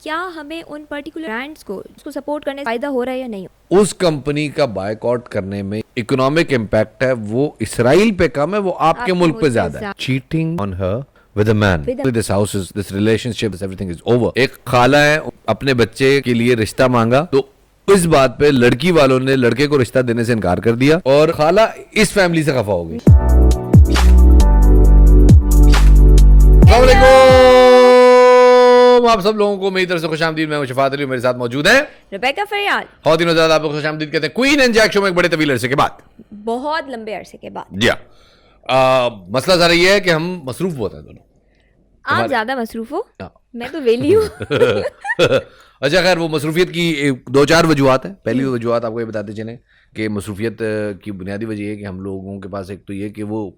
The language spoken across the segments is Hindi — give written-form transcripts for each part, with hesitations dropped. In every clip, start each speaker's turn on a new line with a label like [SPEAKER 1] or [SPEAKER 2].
[SPEAKER 1] क्या हमें उन पर्टिकुलर ब्रांड्स को उसको सपोर्ट करने से फायदा हो रहा है या नहीं?
[SPEAKER 2] उस कंपनी का बायकॉट करने में इकोनॉमिक इम्पैक्ट है वो इसराइल पे कम है, वो आपके मुल्क पे ज्यादा है. Cheating on her with a man. This house is, this relationship, everything is over. एक खाला है, अपने बच्चे के लिए रिश्ता मांगा, तो इस बात पे लड़की वालों ने लड़के को रिश्ता देने से इनकार कर दिया और खाला इस फैमिली से खफा हो गई. आप सब लोगों को मेरी तरफ से खुशामदीद. मैं शफात अली, मेरे साथ मौजूद है
[SPEAKER 1] रेबेका फरियाद.
[SPEAKER 2] बहुत दिनों ज्यादा आपको खुशामदीद कहते हैं क्वीन एंड जैक शो में एक बड़े तवील अरसे के बाद.
[SPEAKER 1] बहुत लंबे अरसे के बाद.
[SPEAKER 2] जी. मसला सारा ये है कि हम मसरूफ बहुत हैं दोनों.
[SPEAKER 1] आप ज्यादा मसरूफ हो, मैं तो वेली हूँ.
[SPEAKER 2] अच्छा खैर, वो मसरूफियत की दो चार वजूहत हैं. पहली वजूहत आपको ये बताते चलें कि मसरूफियत की बुनियादी वजह है कि हम लोगों के पास एक तो ये कि वो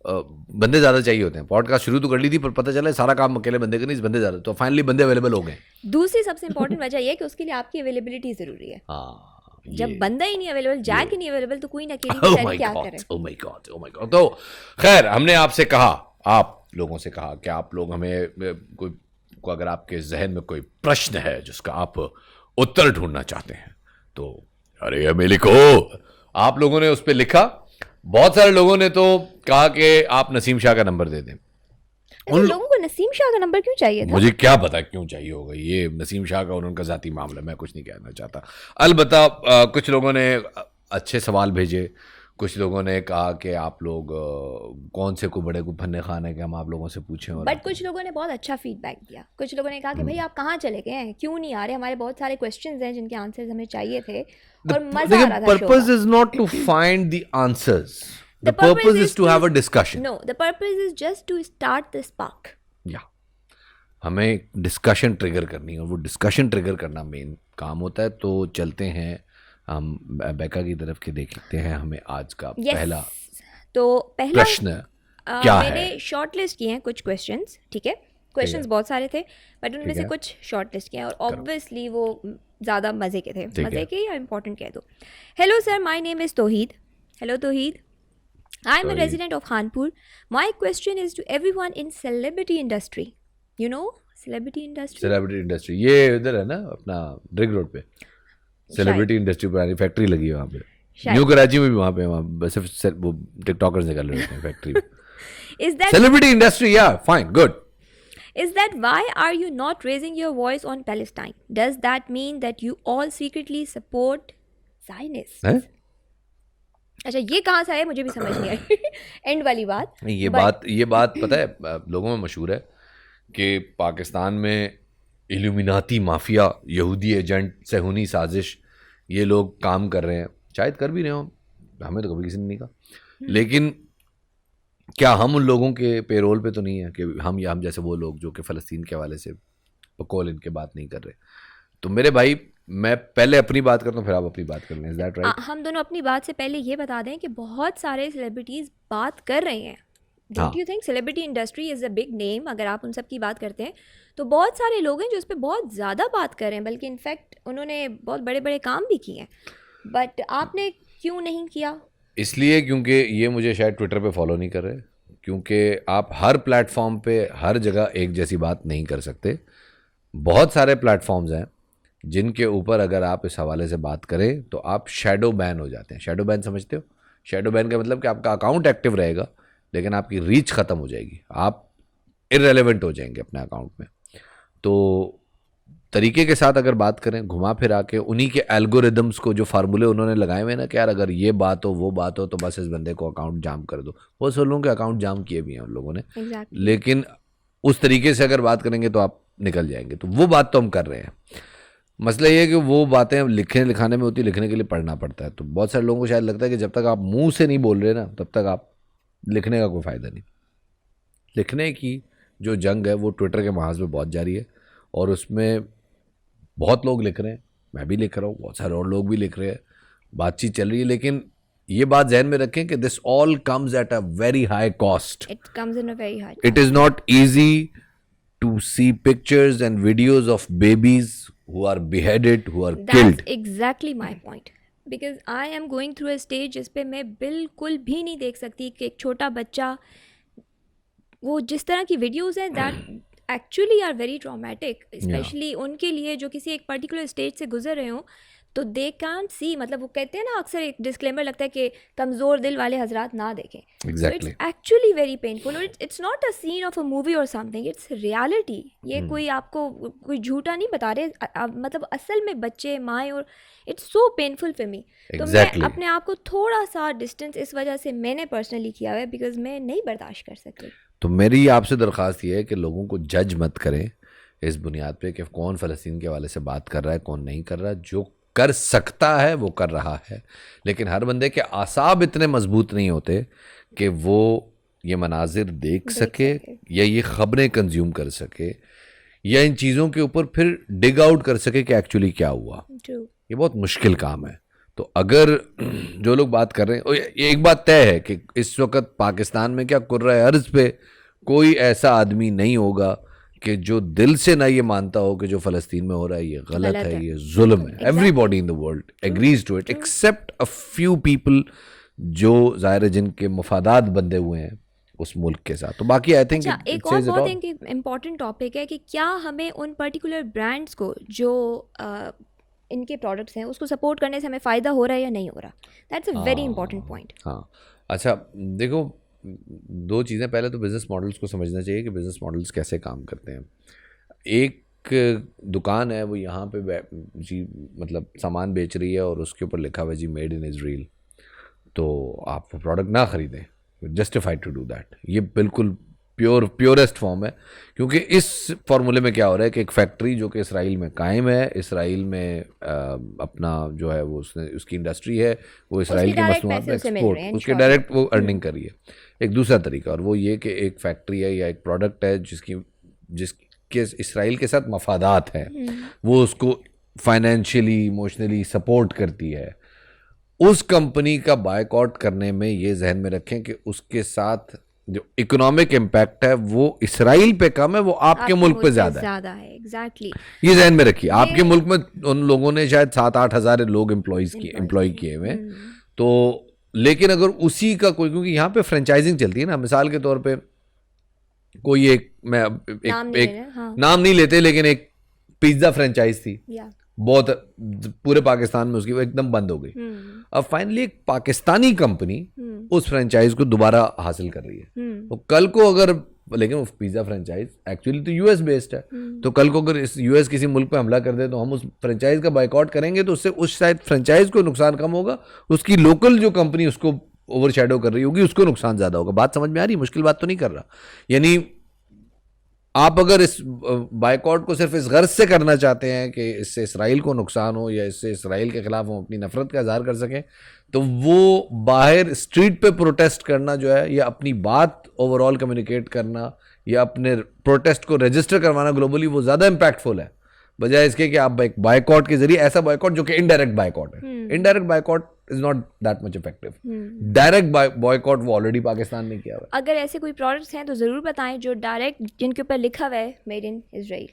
[SPEAKER 2] बंदे ज़्यादा चाहिए होते हैं. पॉडकास्ट शुरू तो कर ली थी पर पता चला सारा काम अकेले बंदे का नहीं, बंदे ज़्यादा, तो फाइनली बंदे अवेलेबल हो गए.
[SPEAKER 1] दूसरी सबसे इंपॉर्टेंट वजह ये है कि उसके लिए आपकी अवेलेबिलिटी जरूरी है. जब बंदा ही नहीं अवेलेबल, जैक ही नहीं अवेलेबल, तो कोई अकेली क्या करे.
[SPEAKER 2] Oh my God. तो खैर, हमने आपसे कहा, आप लोगों से कहा कि आप लोग हमें कोई को अगर आपके जहन में कोई प्रश्न है जिसका आप उत्तर ढूंढना चाहते हैं तो अरे हमें लिखो. आप लोगों ने उस पर लिखा. बहुत सारे लोगों ने तो कहा कि आप नसीम शाह का नंबर दे दें.
[SPEAKER 1] उन लोगों को नसीम शाह का नंबर क्यों चाहिए था?
[SPEAKER 2] मुझे क्या पता क्यों चाहिए होगा. ये नसीम शाह का और उनका जाती मामला, मैं कुछ नहीं कहना चाहता. अलबत्ता कुछ लोगों ने अच्छे सवाल भेजे. कुछ लोगों ने कहा कि आप लोग कौन से को बड़े को फन्ने खान है कि हम आप लोगों से पूछें. और
[SPEAKER 1] बट कुछ लोगों ने बहुत अच्छा फीडबैक दिया. कुछ लोगों ने कहा कि भाई आप कहाँ चले गए हैं, क्यों नहीं आ रहे, हमारे बहुत सारे क्वेश्चंस हैं जिनके आंसर्स हमें चाहिए थे और मजा आ रहा था.
[SPEAKER 2] Purpose is not to find the answers. The purpose is to have a discussion.
[SPEAKER 1] No, the purpose is just to start the spark.
[SPEAKER 2] Yeah. हमें डिस्कशन ट्रिगर करनी है और वो डिस्कशन ट्रिगर करना मेन काम होता है. तो चलते हैं हम बेका की तरफ के, देखते हैं हमें आज का पहला प्रश्न क्या है.
[SPEAKER 1] मैंने शॉर्ट लिस्ट किए हैं कुछ क्वेश्चंस. ठीक है, क्वेश्चंस बहुत सारे थे बट उनमें से कुछ शॉर्ट लिस्ट किए हैं और ऑब्वियसली वो ज़्यादा मज़े के थे. मज़े के या इम्पोर्टेंट कह दो. Hello sir, my name is Tauheed. Hello Tauheed. I am a resident of Khanpur. My question is to everyone in celebrity industry. You know celebrity industry?
[SPEAKER 2] Celebrity industry ये इधर है ना अपना ड्रिग रोड पे. Celebrity industry पुरानी फैक्ट्री लगी है वहाँ पे. न्यू कराची में भी वहाँ पे, वहाँ सिर्फ वो टिकटॉकर्स निकल रहे हैं फैक्ट्री में.
[SPEAKER 1] Is that
[SPEAKER 2] celebrity industry? Yeah, fine, good.
[SPEAKER 1] Is that why are you not raising your voice on Palestine? Does that mean that you all secretly support Zionists? अच्छा, ये कहाँ से आया मुझे भी समझ नहीं आई. एंड वाली बात.
[SPEAKER 2] ये बात पता है लोगों में मशहूर है कि पाकिस्तान में इल्यूमिनाती माफिया, यहूदी एजेंट, सहूनी साजिश, ये लोग काम कर रहे हैं. शायद कर भी रहे हो, हमें तो कभी किसी ने नहीं कहा. लेकिन क्या हम उन लोगों के पेरोल पे तो नहीं है कि हम जैसे वो लोग जो कि फ़लस्तीन के हवाले से बकौल इनके बात नहीं कर रहे. तो मेरे भाई, मैं पहले अपनी बात करता हूँ फिर आप अपनी बात कर लें. Is that right?
[SPEAKER 1] हम दोनों अपनी बात से पहले ये बता दें कि बहुत सारे सेलिब्रिटीज़ बात कर रहे हैं. Don't you think celebrity industry is a big name? अगर आप उन सब की बात करते हैं तो बहुत सारे लोग हैं जो इस पर बहुत ज़्यादा बात कर रहे हैं, बल्कि इनफैक्ट उन्होंने बहुत बड़े बड़े काम भी किए हैं. बट आपने क्यों नहीं किया?
[SPEAKER 2] इसलिए क्योंकि ये मुझे शायद ट्विटर पे फॉलो नहीं कर रहे, क्योंकि आप हर प्लेटफॉर्म पे हर जगह एक जैसी बात नहीं कर सकते. बहुत सारे प्लेटफॉर्म्स हैं जिनके ऊपर अगर आप इस हवाले से बात करें तो आप शैडो बैन हो जाते हैं. शैडो बैन समझते हो? शैडो बैन का मतलब कि आपका अकाउंट एक्टिव रहेगा लेकिन आपकी रीच ख़त्म हो जाएगी, आप इररेलेवेंट हो जाएंगे अपने अकाउंट में. तो तरीके के साथ अगर बात करें, घुमा फिरा के, उन्हीं के एल्गोरिदम्स को, जो फार्मूले उन्होंने लगाए हुए ना कि यार अगर ये बात हो वो बात हो तो बस इस बंदे को अकाउंट जाम कर दो. बहुत से लोगों के अकाउंट जाम किए भी हैं उन लोगों ने. लेकिन उस तरीके से अगर बात करेंगे तो आप निकल जाएंगे. तो वो बात तो हम कर रहे हैं. मसला ये है कि वो बातें लिखाने में होती, लिखने के लिए पढ़ना पड़ता है. तो बहुत सारे लोगों को शायद लगता है कि जब तक आप मुंह से नहीं बोल रहे ना तब तक आप लिखने का कोई फ़ायदा नहीं. लिखने की जो जंग है वो ट्विटर के महाज में बहुत जारी है और उसमें बहुत लोग लिख रहे हैं. मैं भी लिख रहा हूँ, बहुत सारे और लोग भी लिख रहे हैं, बातचीत चल रही है. लेकिन ये बात जहन में रखें कि this all comes at a very high cost.
[SPEAKER 1] It comes in a very high.
[SPEAKER 2] It is not easy to see pictures and videos of babies who are beheaded, who are killed.
[SPEAKER 1] That's exactly my point. Because I am going through a stage जिस पे मैं बिल्कुल भी नहीं देख सकती कि एक छोटा बच्चा, वो जिस तरह की वीडियोस हैं, that actually are very traumatic, especially उनके लिए जो किसी एक पर्टिकुलर स्टेज से गुजर रहे हों, तो दे कैंट सी, मतलब वो कहते हैं ना, अक्सर एक डिस्क्लेमर लगता है कि कमज़ोर दिल वाले हजरात ना देखें.
[SPEAKER 2] Exactly.
[SPEAKER 1] It's actually very painful. और it's not a scene of a movie or something, it's reality. ये कोई आपको कोई झूठा नहीं बता रहे, मतलब असल में बच्चे, माएँ, और it's so painful for me. तो मैं अपने आप को थोड़ा सा डिस्टेंस इस वजह से मैंने पर्सनली किया है, बिकॉज मैं नहीं बर्दाश्त कर सकती.
[SPEAKER 2] तो मेरी आपसे दरख्वास्त ये है कि लोगों को जज मत करें इस बुनियाद पे कि कौन फ़लस्तीन के हवाले से बात कर रहा है, कौन नहीं कर रहा. जो कर सकता है वो कर रहा है, लेकिन हर बंदे के आसाब इतने मजबूत नहीं होते कि वो ये मनाजिर देख सके या ये ख़बरें कंज्यूम कर सके या इन चीज़ों के ऊपर फिर डिग आउट कर सके कि एक्चुअली क्या हुआ. ये बहुत मुश्किल काम है. तो अगर जो लोग बात कर रहे हैं, ये एक बात तय है कि इस वक्त पाकिस्तान में क्या कुर्रा अर्ज़ पे कोई ऐसा आदमी नहीं होगा कि जो दिल से ना ये मानता हो कि जो फ़लस्तीन में हो रहा है ये गलत है, ये जुल्म है. Everybody in the world agrees to it except a few people जो ज़ाहिर है जिनके मफादात बंधे हुए हैं उस मुल्क के साथ. तो बाकी आई थिंक
[SPEAKER 1] एक और बहुत इम्पॉर्टेंट टॉपिक है कि क्या हमें उन पर्टिकुलर ब्रांड्स को जो इनके प्रोडक्ट्स हैं उसको सपोर्ट करने से हमें फ़ायदा हो रहा है या नहीं हो रहा. That's a very important point.
[SPEAKER 2] हाँ, अच्छा देखो, दो चीज़ें. पहले तो बिज़नेस मॉडल्स को समझना चाहिए कि बिज़नेस मॉडल्स कैसे काम करते हैं. एक दुकान है, वो यहाँ पे जी मतलब सामान बेच रही है और उसके ऊपर लिखा हुआ है जी मेड इन इज़राइल. तो आप वो प्रोडक्ट ना ख़रीदें, जस्टिफाइड टू डू दैट. ये बिल्कुल प्योरेस्ट फॉर्म है, क्योंकि इस फार्मूले में क्या हो रहा है कि एक फैक्ट्री जो कि इसराइल में कायम है, इसराइल में अपना जो है वो उसकी इंडस्ट्री है, वो इसराइल के मसनूआत में एक्सपोर्ट, उसके डायरेक्ट वो अर्निंग कर रही है. एक दूसरा तरीका, और वो ये कि एक फैक्ट्री है या एक प्रोडक्ट है जिसके इसराइल के साथ मफादात हैं, वो उसको फाइनेंशियली इमोशनली सपोर्ट करती है. उस कंपनी का बायकॉट करने में ये जहन में रखें कि उसके साथ जो इकोनॉमिक इम्पैक्ट है वो इसराइल पे कम है, वो आपके मुल्क पे ज़्यादा है.
[SPEAKER 1] एग्जैक्टली.
[SPEAKER 2] ये जहन में रखिए. आपके मुल्क में उन लोगों ने शायद 7-8 हज़ार लोग एम्प्लॉय किए हुए हैं. तो लेकिन अगर उसी का कोई, क्योंकि यहाँ पे फ्रेंचाइजिंग चलती है ना, मिसाल के तौर पे कोई एक नाम नहीं लेते, लेकिन एक पिज्ज़ा फ्रेंचाइज थी बहुत पूरे पाकिस्तान में, उसकी वो एकदम बंद हो गई. अब फाइनली एक पाकिस्तानी कंपनी उस फ्रेंचाइज को दोबारा हासिल कर रही है. तो कल को अगर, लेकिन वो पिज़्ज़ा फ्रेंचाइज एक्चुअली तो यूएस बेस्ड है, तो कल को अगर इस यूएस किसी मुल्क पे हमला कर दे तो हम उस फ्रेंचाइज का बायकॉट करेंगे, तो उससे उस शायद फ्रेंचाइज को नुकसान कम होगा, उसकी लोकल जो कंपनी उसको ओवरशैडो कर रही होगी उसको नुकसान ज़्यादा होगा. बात समझ में आ रही है? मुश्किल बात तो नहीं कर रहा. यानी आप अगर इस बायकॉट को सिर्फ इस गर्ज से करना चाहते हैं कि इससे इसराइल को नुकसान हो या इससे इसराइल के ख़िलाफ़ हम अपनी नफ़रत का इज़हार कर सकें, तो वो बाहर स्ट्रीट पे प्रोटेस्ट करना जो है, या अपनी बात ओवरऑल कम्युनिकेट करना, या अपने प्रोटेस्ट को रजिस्टर करवाना ग्लोबली, वो ज़्यादा इम्पैक्टफुल है बजाय इसके कि आप एक बायकॉट के जरिए, ऐसा बायकॉट जो कि इनडायरेक्ट बायकॉट है. Indirect boycott is not that much effective. Direct boycott वो ऑलरेडी पाकिस्तान ने किया हुआ है.
[SPEAKER 1] अगर ऐसे कोई प्रोडक्ट्स हैं तो ज़रूर बताएं जो डायरेक्ट, जिनके ऊपर लिखा हुआ है मेड इन इजराइल,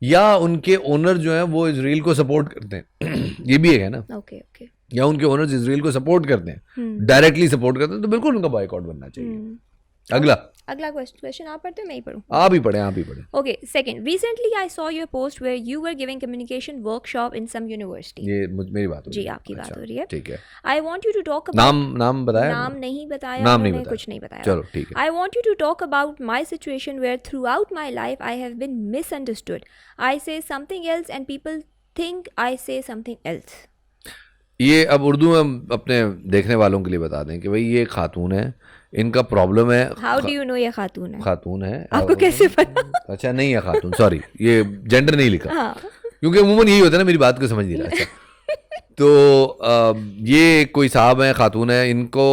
[SPEAKER 2] या उनके ओनर जो हैं वो इजराइल को सपोर्ट करते हैं. ये भी है ना.
[SPEAKER 1] ओके.
[SPEAKER 2] या उनके ओनर्स इजराइल को सपोर्ट करते हैं, डायरेक्टली सपोर्ट करते हैं, तो बिल्कुल उनका बायकॉट बनना चाहिए.
[SPEAKER 1] अगला क्वेश्चन आप पढ़ते हो, मैं ही पढ़ूं?
[SPEAKER 2] आप ही पढ़े.
[SPEAKER 1] Okay. Second, recently I saw your post where you were giving communication workshop in some university.
[SPEAKER 2] ये मेरी बात हो रही है?
[SPEAKER 1] जी, आपकी बात हो रही है.
[SPEAKER 2] ठीक है.
[SPEAKER 1] I want you to talk about,
[SPEAKER 2] नाम बताया?
[SPEAKER 1] नाम नहीं बताया, कुछ नहीं बताया.
[SPEAKER 2] चलो ठीक है.
[SPEAKER 1] I want you to talk about my situation where throughout my life I have been misunderstood. I say something else and people think I say something else.
[SPEAKER 2] ये अब उर्दू में अपने देखने वालों के लिए बता दें कि भाई ये खातून है, इनका प्रॉब्लम है.
[SPEAKER 1] हाउ डू यू नो ये खातून है?
[SPEAKER 2] खातून है.
[SPEAKER 1] आपको कैसे पता?
[SPEAKER 2] अच्छा, नहीं है खातून, सॉरी, ये जेंडर नहीं लिखा.
[SPEAKER 1] हाँ.
[SPEAKER 2] क्योंकि अमूमन यही होता है ना, मेरी बात को समझ नहीं रहा. अच्छा, तो ये कोई साहब है, खातून है, इनको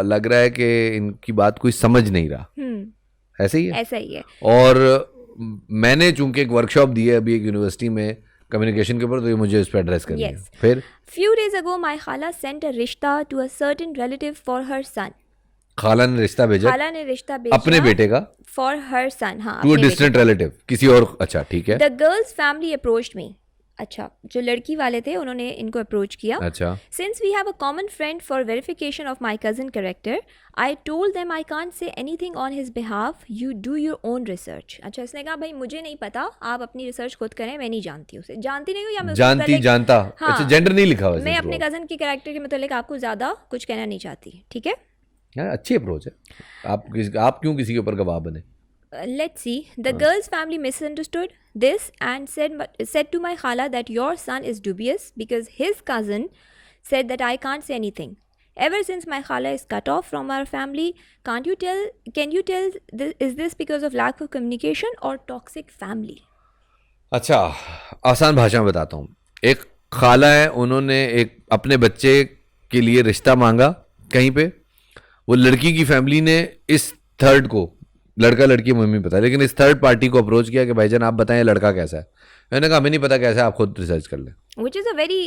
[SPEAKER 2] लग रहा है कि इनकी बात कोई समझ नहीं रहा. ऐसा ही है.
[SPEAKER 1] ऐसा ही है.
[SPEAKER 2] और मैंने चूंकि एक वर्कशॉप दी है अभी एक यूनिवर्सिटी में कम्युनिकेशन के ऊपर, तो ये मुझे इस पर एड्रेस करनी है. फिर
[SPEAKER 1] फ्यू डेज अगो माय खाला सेंट अ रिश्ता to a certain relative for her son.
[SPEAKER 2] खाला ने रिश्ता भेजा अपने बेटे का
[SPEAKER 1] फॉर हर सन. हाँ,
[SPEAKER 2] टू अ डिस्टेंट रिलेटिव, किसी और. अच्छा ठीक है.
[SPEAKER 1] द गर्ल्स फैमिली अप्रोच्ड मी. अच्छा, जो लड़की वाले थे उन्होंने इनको अप्रोच किया.
[SPEAKER 2] अच्छा.
[SPEAKER 1] Since we have a common friend for verification of my cousin character, I told them I can't say anything on his behalf. You do your own research. अच्छा, इसने कहा भाई मुझे नहीं पता, आप अपनी रिसर्च खुद करें, मैं नहीं जानती उसे. जानती नहीं हूँ या मैं
[SPEAKER 2] जानता. अच्छा, जेंडर नहीं लिखा हुआ है.
[SPEAKER 1] मैं अपने कजन के कैरेक्टर के मतलब आपको ज़्यादा कुछ कहना नहीं चाहती. ठीक है,
[SPEAKER 2] अच्छी अप्रोच है. आप क्यों किसी के ऊपर गवाह बने?
[SPEAKER 1] Let's see. The girl's family misunderstood this and said to my khala that your son is dubious because his cousin said that I can't say anything. Ever since my khala is cut off from our family, can you tell is this because of lack of communication or toxic family?
[SPEAKER 2] अच्छा, आसान भाषा में बताता हूँ. एक खाला है, उन्होंने एक अपने बच्चे के लिए रिश्ता मांगा कहीं पे. वो लड़की की फैमिली ने इस थर्ड को, लड़का लड़की मम्मी पता है, लेकिन इस थर्ड पार्टी को अप्रोच किया कि भाईजान आप बताएं लड़का कैसा है. मैंने कहा हमें नहीं पता कैसा है, आप खुद रिसर्च कर लें.
[SPEAKER 1] Which is a very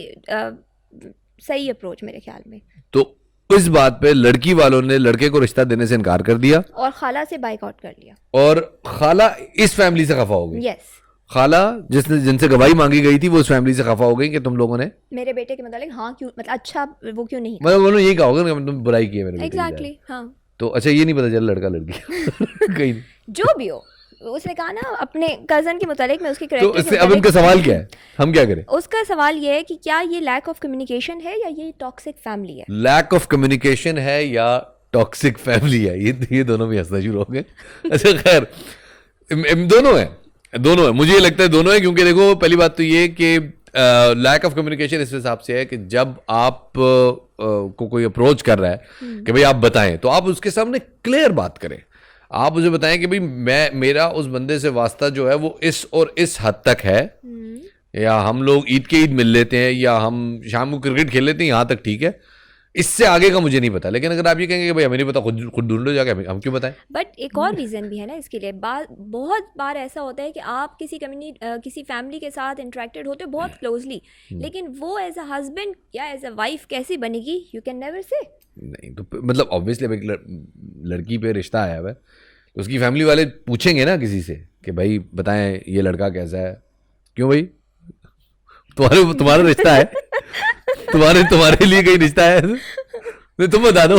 [SPEAKER 1] सही अप्रोच मेरे ख्याल में.
[SPEAKER 2] तो इस बात पे लड़की वालों ने लड़के को रिश्ता देने से इनकार कर दिया
[SPEAKER 1] और खाला से बाइकआउट कर लिया.
[SPEAKER 2] और खाला इस फैमिली से खफा हो गई.
[SPEAKER 1] Yes.
[SPEAKER 2] खाला जिनसे गवाही मांगी गई थी वो उस फैमिली से खफा हो गई कि तुम लोगों ने
[SPEAKER 1] मेरे बेटे के मतलब हाँ क्यों, मतलब अच्छा वो क्यों नहीं,
[SPEAKER 2] मतलब उन्होंने यही कहा होगा कि तुम बुराई की है मेरे बेटे की.
[SPEAKER 1] Exactly. हाँ.
[SPEAKER 2] तो अच्छा, ये नहीं पता चला लड़का लड़की कहीं
[SPEAKER 1] जो भी हो, उसने कहा ना अपने कजन के मुतालिक मैं उसकी
[SPEAKER 2] तो इससे अब उनका सवाल क्या है, हम क्या करें?
[SPEAKER 1] उसका सवाल ये है कि क्या ये लैक ऑफ कम्युनिकेशन है या ये टॉक्सिक फैमिली है?
[SPEAKER 2] लैक ऑफ कम्युनिकेशन है या टॉक्सिक फैमिली है, ये दोनों भी हंसना शुरू हो गए. अच्छा खैर, दोनों है. मुझे ये लगता है दोनों है, क्योंकि देखो पहली बात तो ये कि लैक ऑफ कम्युनिकेशन इस हिसाब से है कि जब आप को कोई अप्रोच कर रहा है कि भाई आप बताएं, तो आप उसके सामने क्लियर बात करें. आप मुझे बताएं कि भाई मेरा उस बंदे से वास्ता जो है वो इस और इस हद तक है, या हम लोग ईद के ईद मिल लेते हैं, या हम शाम को क्रिकेट खेल लेते हैं, यहाँ तक ठीक है, इससे आगे का मुझे नहीं पता. लेकिन अगर आप ये कहेंगे कि भाई हमें नहीं पता, खुद ढूंढ लो जाके, हम क्यों बताएं?
[SPEAKER 1] बट एक और रीज़न भी है ना इसके लिए. बहुत बार ऐसा होता है कि आप किसी फैमिली के साथ इंटरेक्टेड होते हो बहुत क्लोजली, लेकिन वो एज अ हस्बैंड या एज अ वाइफ कैसी बनेगी, यू कैन नेवर से.
[SPEAKER 2] नहीं तो मतलब ऑब्वियसली एक लड़की पे रिश्ता आया हुआ है, तो उसकी फैमिली वाले पूछेंगे ना किसी से कि भाई बताएं ये लड़का कैसा है. क्यों भाई, तुम्हारा रिश्ता है, तुम्हारे लिए कहीं रिश्ता है, नहीं तुम बता दो.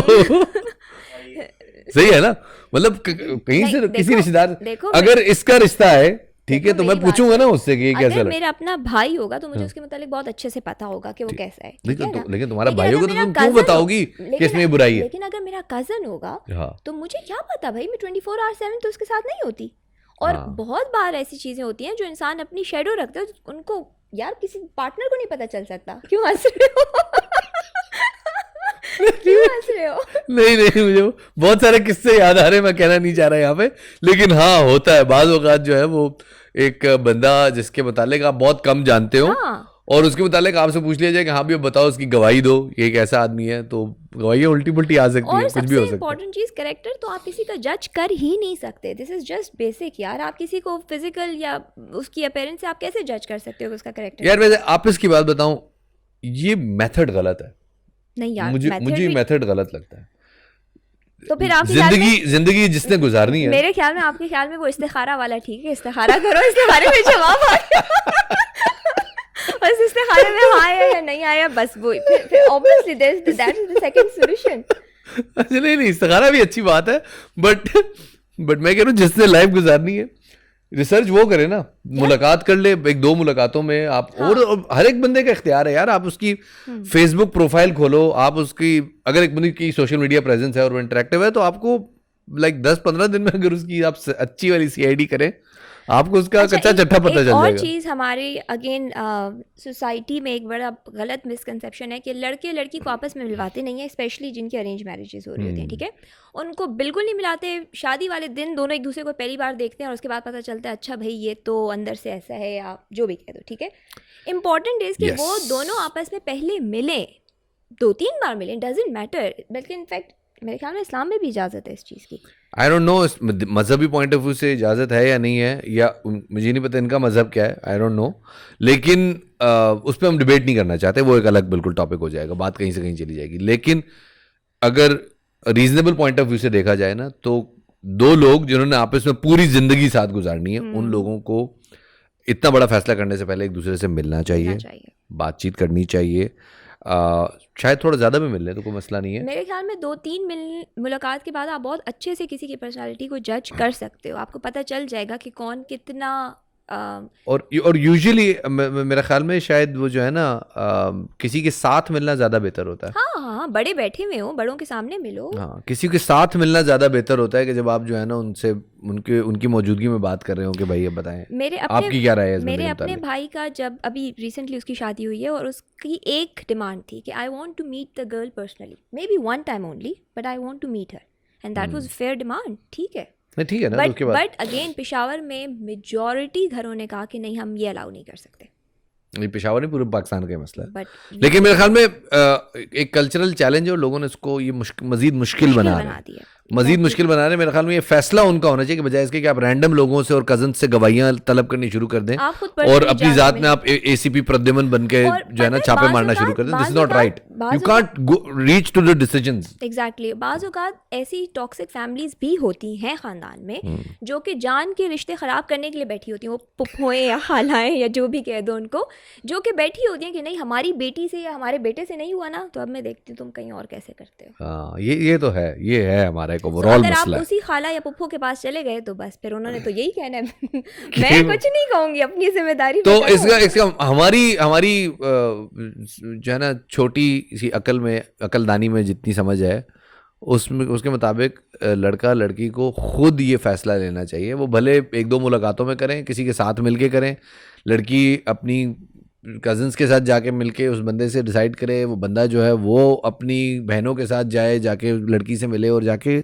[SPEAKER 2] सही है ना, मतलब कहीं से किसी रिश्तेदार, अगर इसका रिश्ता है ठीक है, तो मैं पूछूंगा ना उससे कि कैसा है.
[SPEAKER 1] अगर मेरा अपना भाई होगा तो मुझे उसके मुतालिक बहुत अच्छे से पता होगा कि वो कैसा है.
[SPEAKER 2] लेकिन तुम्हारा भाई होगा तो तुम क्यों बताओगी कि इसमें बुराई है?
[SPEAKER 1] लेकिन अगर मेरा कजन होगा तो मुझे क्या पता भाई, मैं 24/7 तो उसके साथ नहीं होती. और बहुत बार ऐसी चीजें होती हैं जो इंसान अपनी शेडो रखते हैं, उनको यार किसी पार्टनर को नहीं पता चल सकता. क्यों हंस रहे हो? क्यों हंस रहे हो?
[SPEAKER 2] नहीं, मुझे बहुत सारे किस्से याद आ रहे हैं, मैं कहना नहीं चाह रहा यहाँ पे, लेकिन हाँ होता है बाज़ औक़ात जो है वो एक बंदा जिसके मुतालिक आप बहुत कम जानते हो, और उसके मुतालिक आपसे पूछ लिया जाए कि हाँ भी अब बताओ उसकी गवाही दो, ये एक ऐसा आदमी है, तो गवाही उल्टी पुल्टी आ सकती है, कुछ भी हो सकता है.
[SPEAKER 1] इंपॉर्टेंट चीज कैरेक्टर, तो आप किसी का जज कर ही नहीं सकते. दिस इज जस्ट बेसिक यार. आप किसी को फिजिकल या उसकी अपीयरेंस से आप कैसे जज कर सकते हो उसका कैरेक्टर?
[SPEAKER 2] यार वैसे आप इसकी बात बताऊं, ये मेथड गलत है.
[SPEAKER 1] नहीं यार,
[SPEAKER 2] मुझे मेथड गलत लगता है.
[SPEAKER 1] तो फिर आप
[SPEAKER 2] जिंदगी जिसने गुजारनी है,
[SPEAKER 1] मेरे ख्याल में आपके ख्याल में वो इस्तिखारा वाला ठीक है. इस्तिखारा करो, इस्तिखारे में जवाब आ गया, बस इस्तिखारे में हाँ आया या नहीं आया, बस वो फिर obviously that is the second solution.
[SPEAKER 2] अच्छा नहीं, इस्तिखारा भी अच्छी बात है, बट मैं कह रहा हूँ जिसने लाइफ गुजारनी है, रिसर्च वो करे ना, मुलाकात कर ले, 1-2 मुलाकातों में आप. और हर एक बंदे का इख्तियार है यार. आप उसकी फेसबुक प्रोफाइल खोलो, आप उसकी अगर एक बंदे की सोशल मीडिया प्रेजेंस है और वो इंटरेक्टिव है, तो आपको लाइक 10-15 दिन में अगर उसकी आप अच्छी वाली CID करें, आपको उसका कच्चा चट्टा पता चल जाएगा.
[SPEAKER 1] और चीज़ हमारे अगेन सोसाइटी में एक बड़ा गलत मिसकंसेप्शन है कि लड़के लड़की को आपस में मिलवाते नहीं है, स्पेशली जिनकी अरेंज मैरिजेस हो रही होती हैं. ठीक है, उनको बिल्कुल नहीं मिलाते. शादी वाले दिन दोनों एक दूसरे को पहली बार देखते हैं और उसके बाद पता चलता है अच्छा भाई ये तो अंदर से ऐसा है, या जो भी कह दो. ठीक है, इम्पॉर्टेंट इज कि वो दोनों आपस में पहले मिले, 2-3 बार मिले, डजेंट मैटर. बल्कि इनफैक्ट मेरे ख्याल में इस्लाम में भी इजाज़त है इस चीज़ की.
[SPEAKER 2] आई डोंट नो मजहबी पॉइंट ऑफ व्यू से इजाज़त है या नहीं है, या मुझे नहीं पता इनका मजहब क्या है, आई डोंट नो. लेकिन उस पर हम डिबेट नहीं करना चाहते, वो एक अलग बिल्कुल टॉपिक हो जाएगा, बात कहीं से कहीं चली जाएगी. लेकिन अगर रीजनेबल पॉइंट ऑफ व्यू से देखा जाए ना, तो 2 लोग जिन्होंने आपस में पूरी जिंदगी साथ गुजारनी है, उन लोगों को इतना बड़ा फैसला करने से पहले एक दूसरे से मिलना चाहिए, बातचीत करनी चाहिए। शायद थोड़ा ज़्यादा भी मिल ले तो कोई मसला नहीं है।
[SPEAKER 1] मेरे ख्याल में 2-3 मुलाकात के बाद आप बहुत अच्छे से किसी की पर्सनालिटी को जज कर सकते हो, आपको पता चल जाएगा कि कौन कितना
[SPEAKER 2] और यूजुअली मेरा ख्याल में शायद वो जो है ना किसी के साथ मिलना ज़्यादा बेहतर होता है।
[SPEAKER 1] हाँ, बड़े बैठे हुए हो, बड़ों के सामने मिलो।
[SPEAKER 2] हाँ, किसी के साथ मिलना ज़्यादा बेहतर होता है कि जब आप जो है ना उनसे उनकी मौजूदगी में बात कर रहे हो कि भाई अब बताएं आपकी क्या राय है इस बंदे के
[SPEAKER 1] मेरे अपने
[SPEAKER 2] मुताबिक।
[SPEAKER 1] भाई का जब अभी रिसेंटली उसकी शादी हुई है और उसकी एक डिमांड थी कि I want to meet the girl personally, maybe one time only, but I want to meet her, and that was fair demand. ठीक है,
[SPEAKER 2] नहीं ठीक है ना, तो उसके बाद
[SPEAKER 1] बट अगेन पेशावर में मेजॉरिटी घरों ने कहा कि नहीं, हम ये अलाउ नहीं कर सकते।
[SPEAKER 2] नहीं, पेशावर नहीं, पूरे पाकिस्तान का ही मसला है।
[SPEAKER 1] बट
[SPEAKER 2] लेकिन मेरे ख्याल में एक कल्चरल चैलेंज है और लोगों ने इसको ये मजीद मुश्किल बना रहे हैं, मजीद मुश्किल बना रहे हैं। मेरे ख्याल में ये फैसला उनका होना चाहिए कि बजाय इसके कि आप रैंडम लोगों से और कजन से गवाहियां तलब करनी शुरू कर दें और अपनी जात में आप एसीपी प्रद्युमन बन के जो है ना छापे मारना शुरू कर दें। This is not right, you can't reach to the decisions.
[SPEAKER 1] Exactly, बाज़ औक़ात ऐसी टॉक्सिक फैमिलीज भी होती हैं ख़ानदान में जो कि जान के रिश्ते ख़राब करने के लिए बैठी होती हैं, वो पुप्पोएं या खालाएं या जो भी कह दो उनको, जो कि बैठी होती हैं कि नहीं हमारी बेटी से या हमारे बेटे से नहीं हुआ ना, तो अब मैं देखती हूँ तुम कहीं और कैसे करते हो।
[SPEAKER 2] हाँ, ये तो है, ये है हमारा एक ओवरऑल मसला।
[SPEAKER 1] उसी खाला या पुप्पो के पास चले गए तो बस फिर उन्होंने तो यही कहना है मैं कुछ नहीं कहूंगी, अपनी जिम्मेदारी। तो
[SPEAKER 2] इसका हमारी जो है ना छोटी सी अकलदानी में जितनी समझ है उसके मुताबिक लड़का लड़की को खुद ये फैसला लेना चाहिए। वो भले 1-2 मुलाकातों में करें, किसी के साथ मिलके करें, लड़की अपनी कज़न्स के साथ जाके मिलके उस बंदे से डिसाइड करे, वो बंदा जो है वो अपनी बहनों के साथ जाके लड़की से मिले और जाके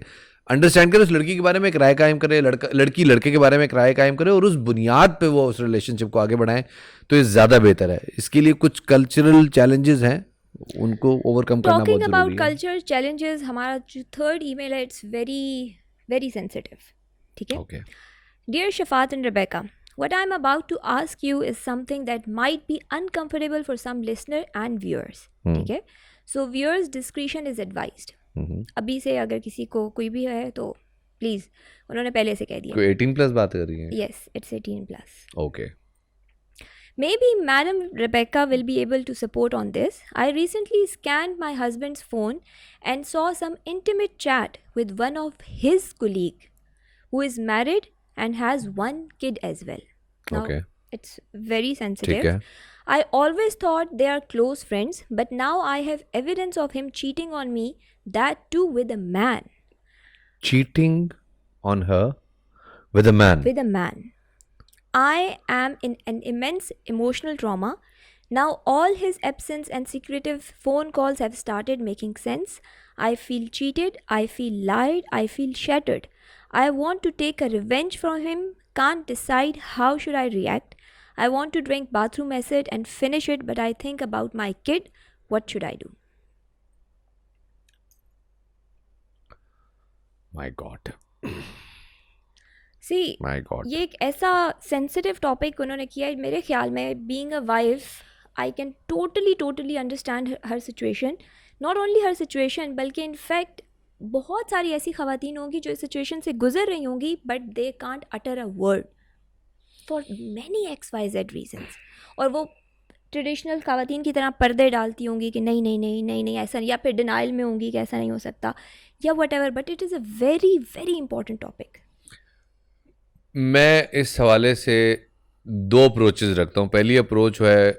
[SPEAKER 2] अंडरस्टैंड करे, उस लड़की के बारे में एक राय कायम करे, लड़की लड़के के बारे में एक राय कायम करे और उस बुनियाद पे वो उस रिलेशनशिप को आगे बढ़ाएं, तो ये ज़्यादा बेहतर है। इसके लिए कुछ कल्चरल चैलेंजेस हैं, उनको ओवरकम करना बहुत ज़रूरी है।
[SPEAKER 1] टॉकिंग अबाउट कल्चर चैलेंजेस, हमारा जो थर्ड ईमेल है इट्स वेरी वेरी सेंसिटिव। ठीक है,
[SPEAKER 2] okay.
[SPEAKER 1] Dear Shafat and Rebecca, what I'm about to ask you is something that might be uncomfortable for some listener and viewers. ठीक है, so viewers discretion is advised. अभी से अगर किसी को कोई भी है तो प्लीज़, उन्होंने पहले से कह दिया।
[SPEAKER 2] कोई 18+ बात कर रही है?
[SPEAKER 1] Yes, it's 18+.
[SPEAKER 2] Okay.
[SPEAKER 1] Maybe Madam Rebecca will be able to support on this. I recently scanned my husband's phone and saw some intimate chat with one of his colleague who is married and has one kid as well. Now,
[SPEAKER 2] Okay.
[SPEAKER 1] it's very sensitive.
[SPEAKER 2] ठीक है।
[SPEAKER 1] I always thought they are close friends, but now I have evidence of him cheating on me, that too with a man.
[SPEAKER 2] Cheating on her with a man.
[SPEAKER 1] With a man. I am in an immense emotional trauma. Now all his absence and secretive phone calls have started making sense. I feel cheated, I feel lied, I feel shattered. I want to take a revenge from him, can't decide how should I react. I want to drink bathroom acid and finish it, but I think about my kid. What should I do?
[SPEAKER 2] My God.
[SPEAKER 1] See,
[SPEAKER 2] My God.
[SPEAKER 1] ये एक ऐसा सेंसिटिव टॉपिक उन्होंने किया है। मेरे ख्याल में being a wife I can totally understand her situation, not only her situation बल्कि इनफैक्ट बहुत सारी ऐसी ख़वातीन होंगी जो इस सिचुएशन से गुजर रही होंगी but they can't utter a word for many XYZ reasons, और वो ट्रेडिशनल ख़वातीन की तरह पर्दे डालती होंगी कि नहीं नहीं नहीं नहीं नहीं ऐसा, या फिर डिनाइल में होंगी कि ऐसा नहीं हो सकता या whatever, but it is a very very important topic.
[SPEAKER 2] मैं इस हवाले से 2 अप्रोचेस रखता हूँ। पहली अप्रोच है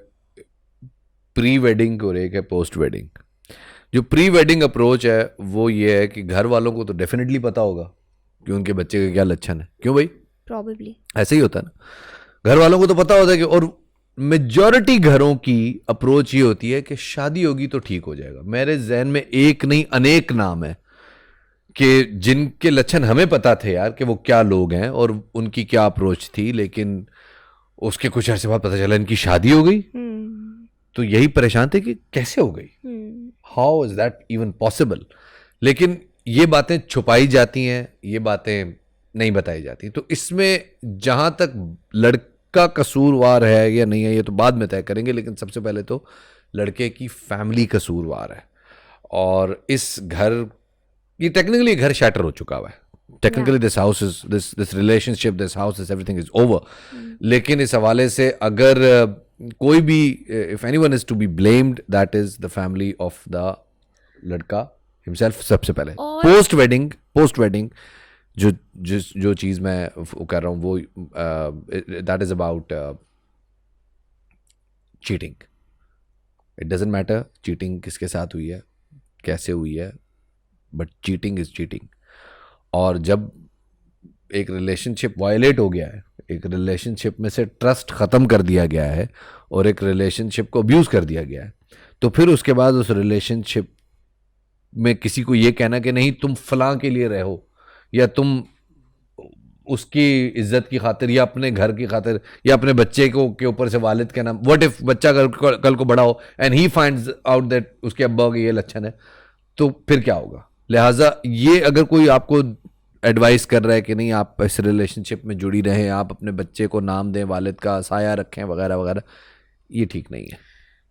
[SPEAKER 2] प्री वेडिंग और एक है पोस्ट वेडिंग। जो प्री वेडिंग अप्रोच है वो ये है कि घर वालों को तो डेफिनेटली पता होगा कि उनके बच्चे के क्या लक्षण है। क्यों भाई?
[SPEAKER 1] प्रॉबेबली
[SPEAKER 2] ऐसे ही होता है ना, घर वालों को तो पता होता है कि, और मेजॉरिटी घरों की अप्रोच ये होती है कि शादी होगी तो ठीक हो जाएगा। मेरे जहन में एक नहीं अनेक नाम है कि जिनके लक्षण हमें पता थे यार कि वो क्या लोग हैं और उनकी क्या अप्रोच थी, लेकिन उसके कुछ अर्से बाद पता चला इनकी शादी हो गई। तो यही परेशान थे कि कैसे हो गई, how is that even possible. लेकिन ये बातें छुपाई जाती हैं, ये बातें नहीं बताई जाती। तो इसमें जहां तक लड़का कसूरवार है या नहीं है ये तो बाद में तय करेंगे, लेकिन सबसे पहले तो लड़के की फैमिली कसूरवार है। और इस घर, ये टेक्निकली घर शैटर हो चुका हुआ है, technically this house is this relationship, this house, this everything is over. लेकिन इस हवाले से अगर कोई भी, if anyone is to be blamed, that is the family of the लड़का हिमसेल्फ सबसे पहले. पोस्ट वेडिंग जो चीज़ मैं कर रहा हूँ वो that is about cheating. It doesn't matter cheating किसके साथ हुई है, कैसे हुई है, बट चीटिंग इज चीटिंग. और जब एक रिलेशनशिप वायलेट हो गया है, एक रिलेशनशिप में से ट्रस्ट ख़त्म कर दिया गया है और एक रिलेशनशिप को अब्यूज़ कर दिया गया है, तो फिर उसके बाद उस रिलेशनशिप में किसी को ये कहना कि नहीं तुम फलां के लिए रहो, या तुम उसकी इज्जत की खातिर या अपने घर की खातिर या अपने बच्चे को के ऊपर से वालिद कहना. व्हाट इफ बच्चा कल को बड़ा हो and he finds out that उसके अब्बा का ये लक्षण है, तो फिर क्या होगा. लिहाजा ये अगर कोई आपको एडवाइस कर रहा है कि नहीं आप इस रिलेशनशिप में जुड़ी रहें, आप अपने बच्चे को नाम दें, वालिद का साया रखें वगैरह वगैरह, ये ठीक नहीं है.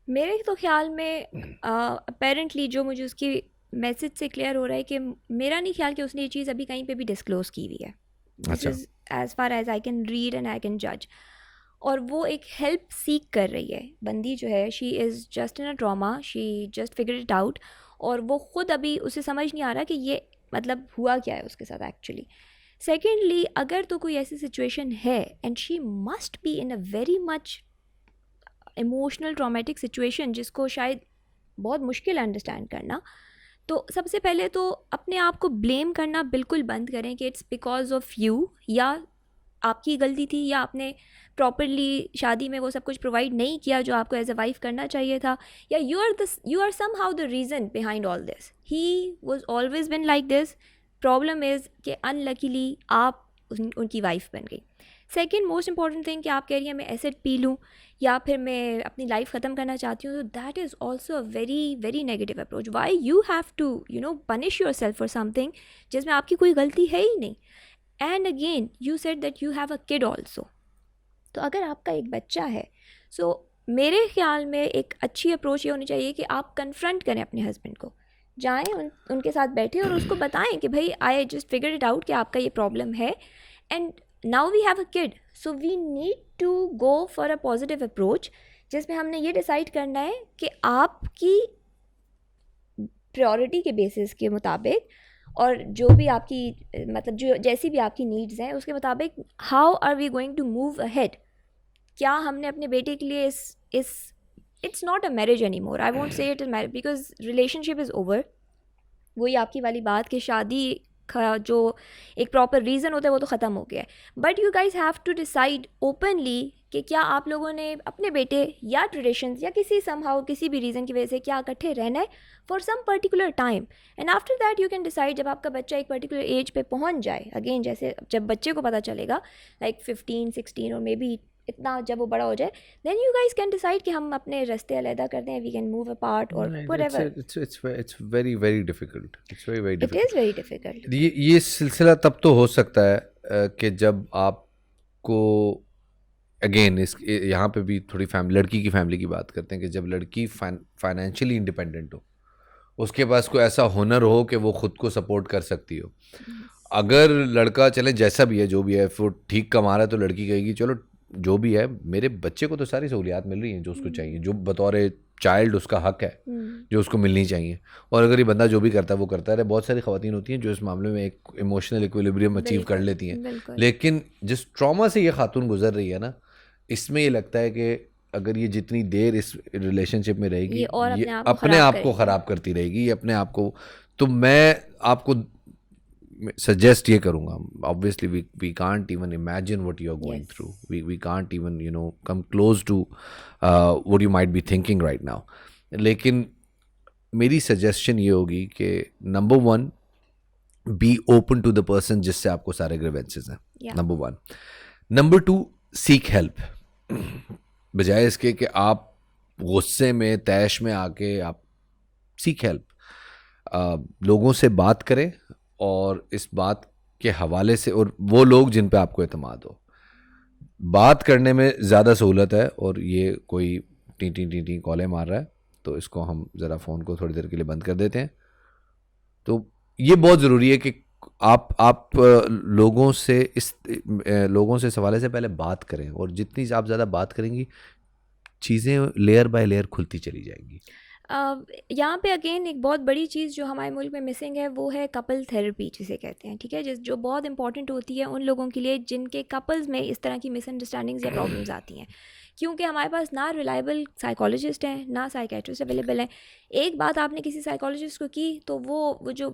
[SPEAKER 1] मेरे तो ख्याल में अपेरेंटली जो मुझे उसकी मैसेज से क्लियर हो रहा है कि मेरा नहीं ख्याल कि उसने ये चीज़ अभी कहीं पे भी डिस्क्लोज़ की हुई है. This is as far as I can read and I can जज. और वो एक हेल्प सीख कर रही है. बंदी जो है she is just in a trauma, she just figure it out. और वो ख़ुद अभी उसे समझ नहीं आ रहा कि ये मतलब हुआ क्या है उसके साथ एक्चुअली. सेकेंडली, अगर तो कोई ऐसी सिचुएशन है and she must be in a very much emotional traumatic situation जिसको शायद बहुत मुश्किल अंडरस्टैंड करना, तो सबसे पहले तो अपने आप को ब्लेम करना बिल्कुल बंद करें कि इट्स बिकॉज ऑफ यू, या आपकी गलती थी, या आपने प्रॉपरली शादी में वो सब कुछ प्रोवाइड नहीं किया जो आपको एज अ वाइफ करना चाहिए था, या you are somehow the reason behind all this. He was always been like this. Problem is कि अनलकीली आप उनकी वाइफ बन गई. सेकेंड मोस्ट इंपॉर्टेंट थिंग कि आप कह रही हैं मैं एसिड पी लूँ या फिर मैं अपनी लाइफ ख़त्म करना चाहती हूँ, तो that is also a very very negative approach. Why you have to punish yourself for something जिसमें आपकी कोई गलती है ही नहीं. And again you said that you have a kid also. तो अगर आपका एक बच्चा है, सो मेरे ख्याल में एक अच्छी अप्रोच ये होनी चाहिए कि आप कन्फ्रंट करें अपने हस्बैंड को. जाएँ उनके साथ बैठे और उसको बताएं कि भाई I just figure it out कि आपका ये प्रॉब्लम है and now we have a kid, so we need to go for a positive approach जिसमें हमने ये डिसाइड करना है कि आपकी प्रायोरिटी के बेसिस के मुताबिक और जो भी आपकी मतलब जो जैसी भी आपकी नीड्स हैं उसके मुताबिक how are we going to move ahead. क्या हमने अपने बेटे के लिए इस it's not a marriage any more, I won't say it is marriage because relationship is over. वही आपकी वाली बात कि शादी का जो एक प्रॉपर रीज़न होता है वो तो ख़त्म हो गया है. But you guys have to decide openly कि क्या आप लोगों ने अपने बेटे या ट्रेडिशंस या किसी समहाउ किसी भी रीज़न की वजह से क्या इकट्ठे रहना है for some particular time. And after that you can decide, जब आपका बच्चा एक पर्टिकुलर एज पे पहुंच जाए, अगेन जैसे जब बच्चे को पता चलेगा लाइक 15, 16 और मे बी इतना जब वो बड़ा हो जाए, then you guys can decide कि हम अपने रास्ते अलग कर दें, वी कैन मूव अपार्ट और whatever.
[SPEAKER 2] It's very very difficult. It's very very
[SPEAKER 1] it is very difficult.
[SPEAKER 2] ये सिलसिला तब तो हो सकता है कि जब आपको अगेन इस यहाँ पे भी थोड़ी लड़की की फैमिली की बात करते हैं कि जब लड़की फाइनेंशियली इंडिपेंडेंट हो, उसके पास कोई ऐसा हुनर हो कि वो खुद को सपोर्ट कर सकती हो. अगर लड़का चले जैसा भी है जो भी है वो ठीक कमा रहा है, तो लड़की कहेगी चलो जो भी है मेरे बच्चे को तो सारी सहूलियात मिल रही हैं जो उसको चाहिए, जो बतौर चाइल्ड उसका हक है जो उसको मिलनी चाहिए. और अगर ये बंदा जो भी करता है वो करता है. बहुत सारी ख़वातीन होती हैं जो इस मामले में एक इमोशनल इक्विलिब्रियम अचीव कर लेती हैं, लेकिन जिस ट्रॉमा से ये खातून गुजर रही है ना, इसमें ये लगता है कि अगर ये जितनी देर इस रिलेशनशिप में रहेगी ये अपने आप को ख़राब करती रहेगी, ये अपने आप को. तो मैं आपको सजेस्ट ये करूँगा, obviously we can't even imagine what you are going through, we can't even come close to what you might be thinking right now. लेकिन मेरी सजेशन ये होगी कि number 1, be open to the person जिससे आपको सारे ग्रीवेंसेस हैं. नंबर 1. Number 2, seek help. बजाय इसके कि आप गुस्से में तैश में आके आप सीक हेल्प. लोगों से बात करें और इस बात के हवाले से, और वो लोग जिन पे आपको एतमाद हो. बात करने में ज़्यादा सहूलत है. और ये कोई टी कॉलें मार रहा है, तो इसको हम ज़रा फ़ोन को थोड़ी देर के लिए बंद कर देते हैं. तो ये बहुत ज़रूरी है कि आप लोगों से लोगों से सवाल से पहले बात करें, और जितनी आप ज़्यादा बात करेंगी चीज़ें लेयर बाय लेयर खुलती चली जाएंगी।
[SPEAKER 1] यहाँ पे अगेन एक बहुत बड़ी चीज़ जो हमारे मुल्क में मिसिंग है वो है कपल थेरेपी जिसे कहते हैं, ठीक है, जो बहुत इंपॉर्टेंट होती है उन लोगों के लिए जिनके कपल्स में इस तरह की मिसअंडरस्टैंडिंग्स या प्रॉब्लम्स आती हैं, क्योंकि हमारे पास ना रिलायबल साइकोलॉजिस्ट हैं ना साइकेट्रिस्ट अवेलेबल हैं। एक बात आपने किसी साइकोलॉजिस्ट को की तो वो जो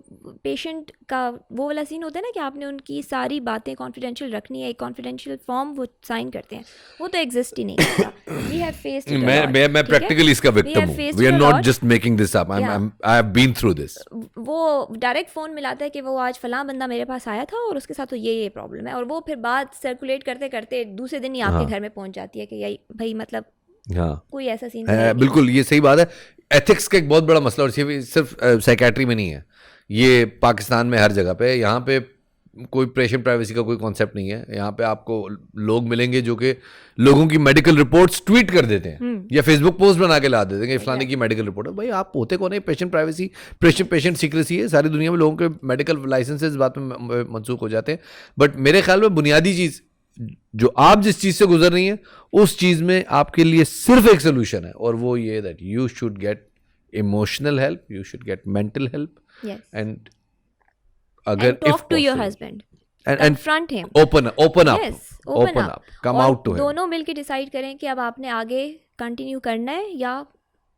[SPEAKER 1] पेशेंट का वो वाला सीन होता है ना कि आपने उनकी सारी बातें कॉन्फिडेंशियल रखनी है, एक कॉन्फिडेंशियल फॉर्म वो साइन करते हैं, वो तो एग्जिस्ट ही नहीं करता। We have faced it a lot.
[SPEAKER 2] मैं प्रैक्टिकली इसका विक्टिम हूं। We are not just making this up, I have been through this.
[SPEAKER 1] वो डायरेक्ट फ़ोन मिलाता है कि वो आज फलां बंदा मेरे पास आया था और उसके साथ तो ये प्रॉब्लम है, और वो फिर बात सर्कुलेट करते करते दूसरे दिन ही आपके घर में पहुंच जाती है कि यही भाई मतलब कोई ऐसा सीन है।
[SPEAKER 2] बिल्कुल ये सही बात है। एथिक्स का एक बहुत बड़ा मसला, और सिर्फ साइकेट्री में नहीं है, ये पाकिस्तान में हर जगह पे। यहाँ पे कोई पेशेंट प्राइवेसी का कोई कॉन्सेप्ट नहीं है। यहाँ पे आपको लोग मिलेंगे जो कि लोगों की मेडिकल रिपोर्ट्स ट्वीट कर देते हैं या फेसबुक पोस्ट बना के ला देते हैं कि फलाने की मेडिकल रिपोर्ट है। भाई आप होते कौन है? पेशेंट प्राइवेसी, पेशेंट सीक्रेसी है। सारी दुनिया में लोगों के मेडिकल लाइसेंसेज बात में मनसूख हो जाते हैं। बट मेरे ख्याल में बुनियादी चीज़ जो आप जिस चीज़ से गुजर रही हैं उस चीज़ में आपके लिए सिर्फ एक सोल्यूशन है, और वो ये that you should get emotional help, you should get mental help, and अगर
[SPEAKER 1] talk to your husband, confront him,
[SPEAKER 2] open up, come out to him।
[SPEAKER 1] दोनों मिलके डिसाइड करें कि अब आपने आगे कंटिन्यू करना है या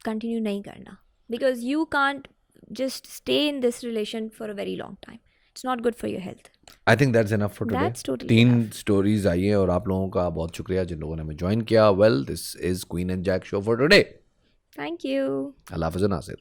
[SPEAKER 1] कंटिन्यू नहीं करना, because you can't just stay in this relation for a very long time. It's not good for your health.
[SPEAKER 2] I think that's enough for today.
[SPEAKER 1] Totally
[SPEAKER 2] 3 stories I है, और आप लोगों का बहुत शुक्रिया जिन लोगों ने हमें ज्वाइन किया। Well, this is Queen and Jack show for today.
[SPEAKER 1] Thank you.
[SPEAKER 2] अल्लाह हाफ़िज़ नासिर।